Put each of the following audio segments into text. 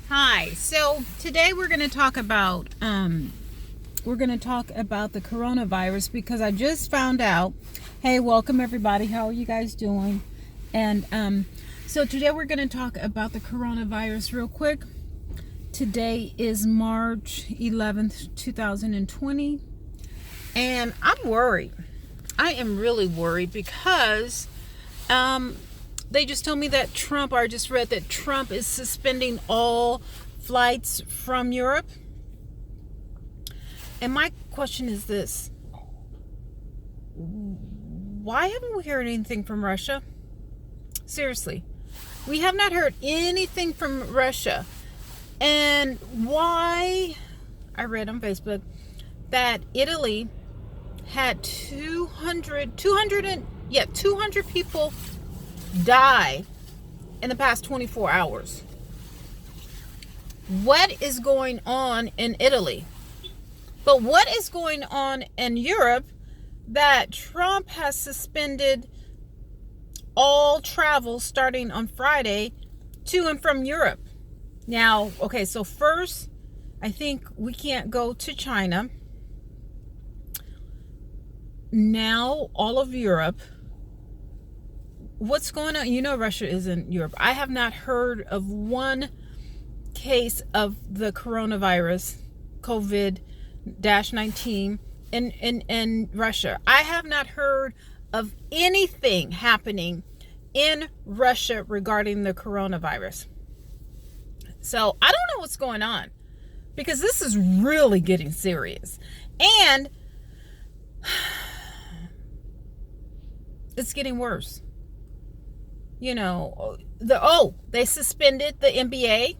Hi. So today we're going to talk about the coronavirus because I just found out. Hey, welcome everybody. How are you guys doing? And so today we're going to talk about the coronavirus real quick. Today is March 11th, 2020, and I'm worried. I am really worried because they just told me that I just read that Trump is suspending all flights from Europe. And my question is this: why haven't we heard anything from Russia? Seriously, we have not heard anything from Russia. And why? I read on Facebook that Italy had 200 people die in the past 24 hours. What is going on in Italy? But what is going on in Europe that Trump has suspended all travel starting on Friday to and from Europe? Now, okay, so first, I think we can't go to China. Now, all of Europe. What's going on? You know, Russia is in Europe. I have not heard of one case of the coronavirus, COVID-19, in Russia. I have not heard of anything happening in Russia regarding the coronavirus. So I don't know what's going on, because this is really getting serious. And it's getting worse. You know, they suspended the NBA.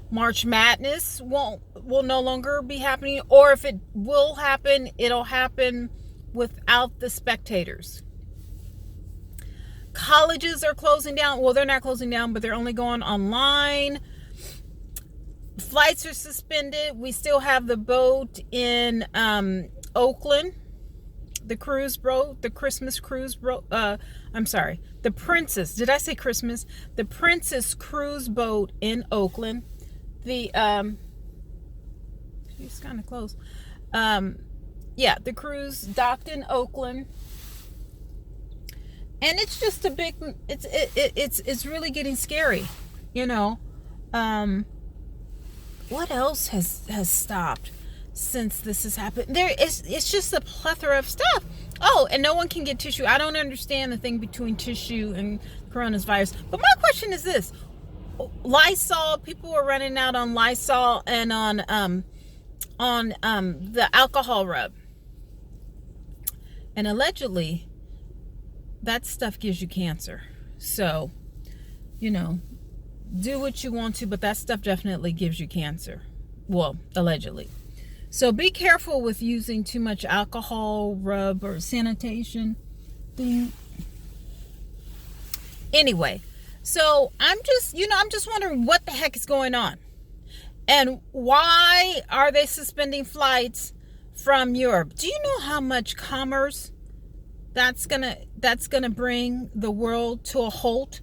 March Madness will no longer be happening, or if it will happen, it'll happen without the spectators. Colleges are closing down. Well, they're not closing down, but they're only going online. Flights are suspended. We still have the boat in Oakland. The cruise boat, the Christmas cruise boat. The Princess. Did I say Christmas? The Princess cruise boat in Oakland. She's kind of close. The cruise docked in Oakland, and it's just a big. It's really getting scary. You know, what else has stopped since this has happened? It's just a plethora of stuff. Oh, and no one can get tissue. I don't understand the thing between tissue and coronavirus. But my question is this: Lysol. People are running out on Lysol and on the alcohol rub, and allegedly that stuff gives you cancer. So, you know, do what you want to, but that stuff definitely gives you cancer. Well, allegedly. So be careful with using too much alcohol rub or sanitation thing. Anyway, so I'm just wondering what the heck is going on. And why are they suspending flights from Europe? Do you know how much commerce that's gonna bring the world to a halt?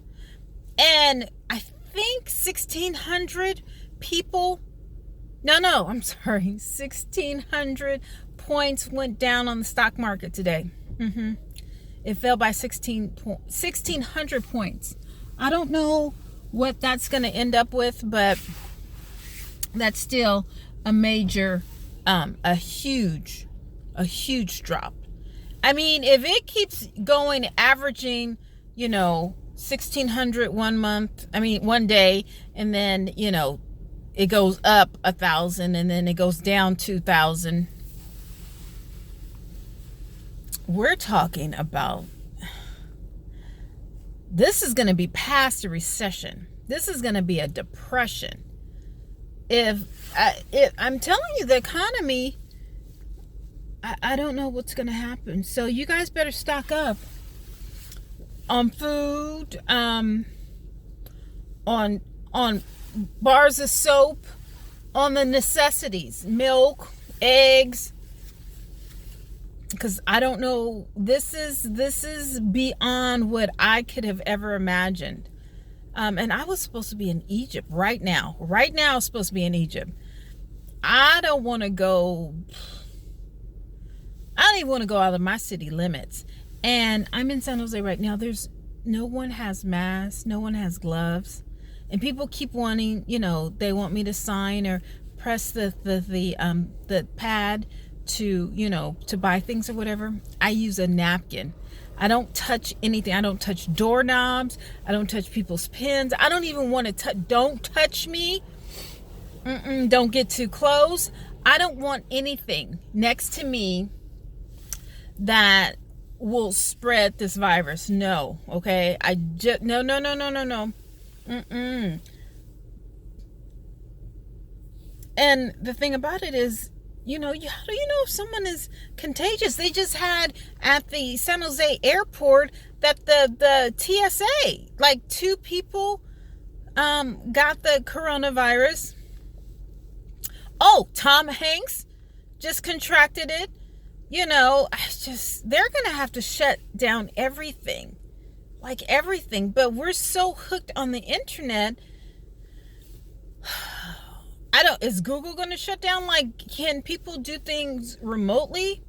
And I think 1,600 people. No, I'm sorry. 1,600 points went down on the stock market today. It fell by 1,600 points. I don't know what that's going to end up with, but that's still a major, a huge drop. I mean, if it keeps going, averaging, 1,600 one day, and then, it goes up 1,000 and then it goes down 2,000. We're talking about, this is going to be past a recession. This is going to be a depression. If I'm telling you, the economy, I don't know what's going to happen. So you guys better stock up on food, on bars of soap, on the necessities, milk, eggs, because I don't know, this is beyond what I could have ever imagined. And I was supposed to be in Egypt right now. Right now, I was supposed to be in Egypt. I don't want to go. I don't even want to go out of my city limits. And I'm in San Jose right now. There's no one has masks, no one has gloves, and people keep wanting, they want me to sign or press the pad to buy things or whatever. I use a napkin. I don't touch anything. I don't touch doorknobs. I don't touch people's pins. I don't even want to touch. Don't touch me. Don't get too close. I don't want anything next to me that will spread this virus. No. Okay. No. And the thing about it is, how do you know if someone is contagious? They just had at the San Jose airport that the TSA, like 2 people got the coronavirus. Oh, Tom Hanks just contracted it. They're going to have to shut down everything. Like everything. But we're so hooked on the internet. Is Google going to shut down? Like, can people do things remotely?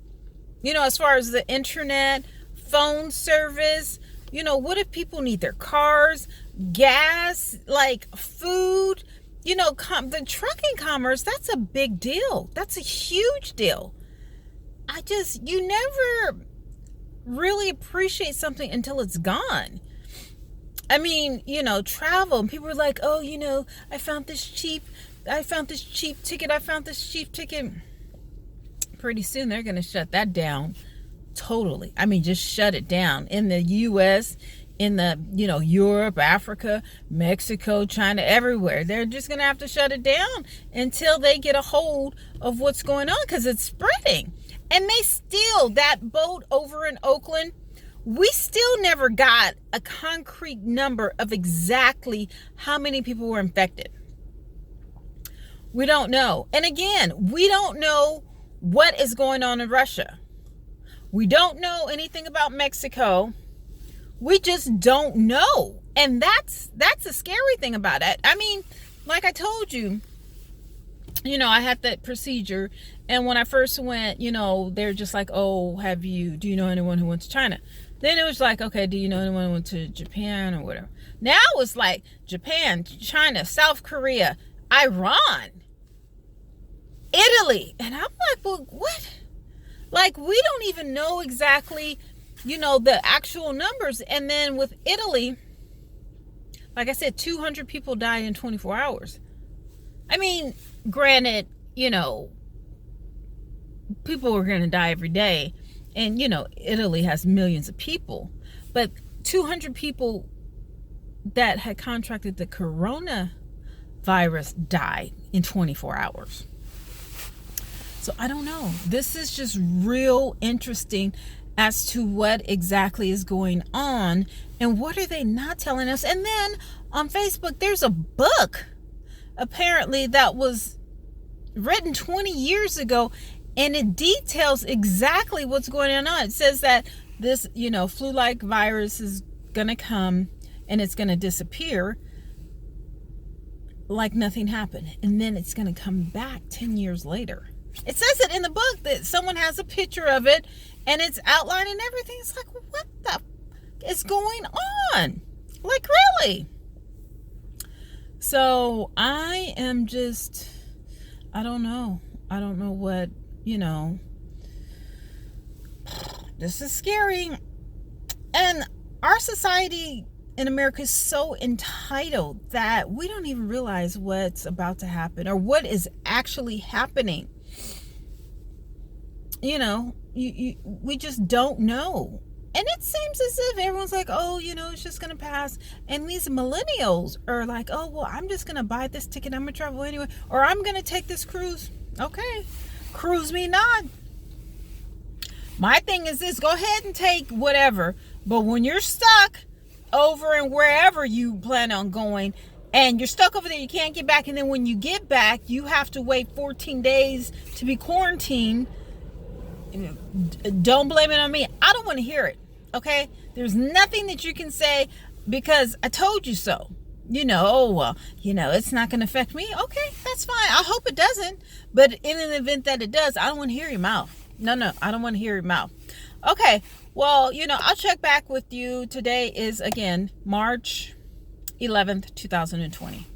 As far as the internet, phone service, what if people need their cars, gas, like food? The trucking commerce, that's a big deal. That's a huge deal. You never really appreciate something until it's gone. I mean, travel, and people are like, oh, I found this cheap ticket. Pretty soon they're going to shut that down totally. I mean, just shut it down. In the U.S., in the, Europe, Africa, Mexico, China, everywhere. They're just going to have to shut it down until they get a hold of what's going on, because it's spreading. And that boat over in Oakland, we still never got a concrete number of exactly how many people were infected. We don't know. And again, we don't know what is going on in Russia. We don't know anything about Mexico. We just don't know. And that's a scary thing about it. I mean, like I told you, I had that procedure. And when I first went, they're just like, oh, do you know anyone who went to China? Then it was like, okay, do you know anyone who went to Japan or whatever? Now it's like Japan, China, South Korea, Iran, Italy. And I'm like, well, what? Like, we don't even know exactly, the actual numbers. And then with Italy, like I said, 200 people died in 24 hours. I mean, granted, people are going to die every day. And, Italy has millions of people. But 200 people that had contracted the coronavirus died in 24 hours. So I don't know. This is just real interesting as to what exactly is going on and what are they not telling us. And then on Facebook, there's a book apparently that was written 20 years ago, and it details exactly what's going on. It says that this, flu-like virus is going to come and it's going to disappear like nothing happened. And then it's going to come back 10 years later. It says it in the book that someone has a picture of it and it's outlining everything. It's like, what the is going on? Like, really? So I am just, I don't know what, this is scary. And our society in America is so entitled that we don't even realize what's about to happen or what is actually happening. We just don't know. And it seems as if everyone's like, oh, it's just going to pass. And these millennials are like, oh, well, I'm just going to buy this ticket. I'm going to travel anyway. Or I'm going to take this cruise. Okay. Cruise me not. My thing is this. Go ahead and take whatever. But when you're stuck over and wherever you plan on going, and you're stuck over there, you can't get back. And then when you get back, you have to wait 14 days to be quarantined. Don't blame it on me. I don't want to hear it. Okay? There's nothing that you can say because I told you so. it's not going to affect me. Okay, that's fine. I hope it doesn't. But in an event that it does, I don't want to hear your mouth. No, I don't want to hear your mouth. Okay, well, I'll check back with you. Today is, again, March 11th, 2020.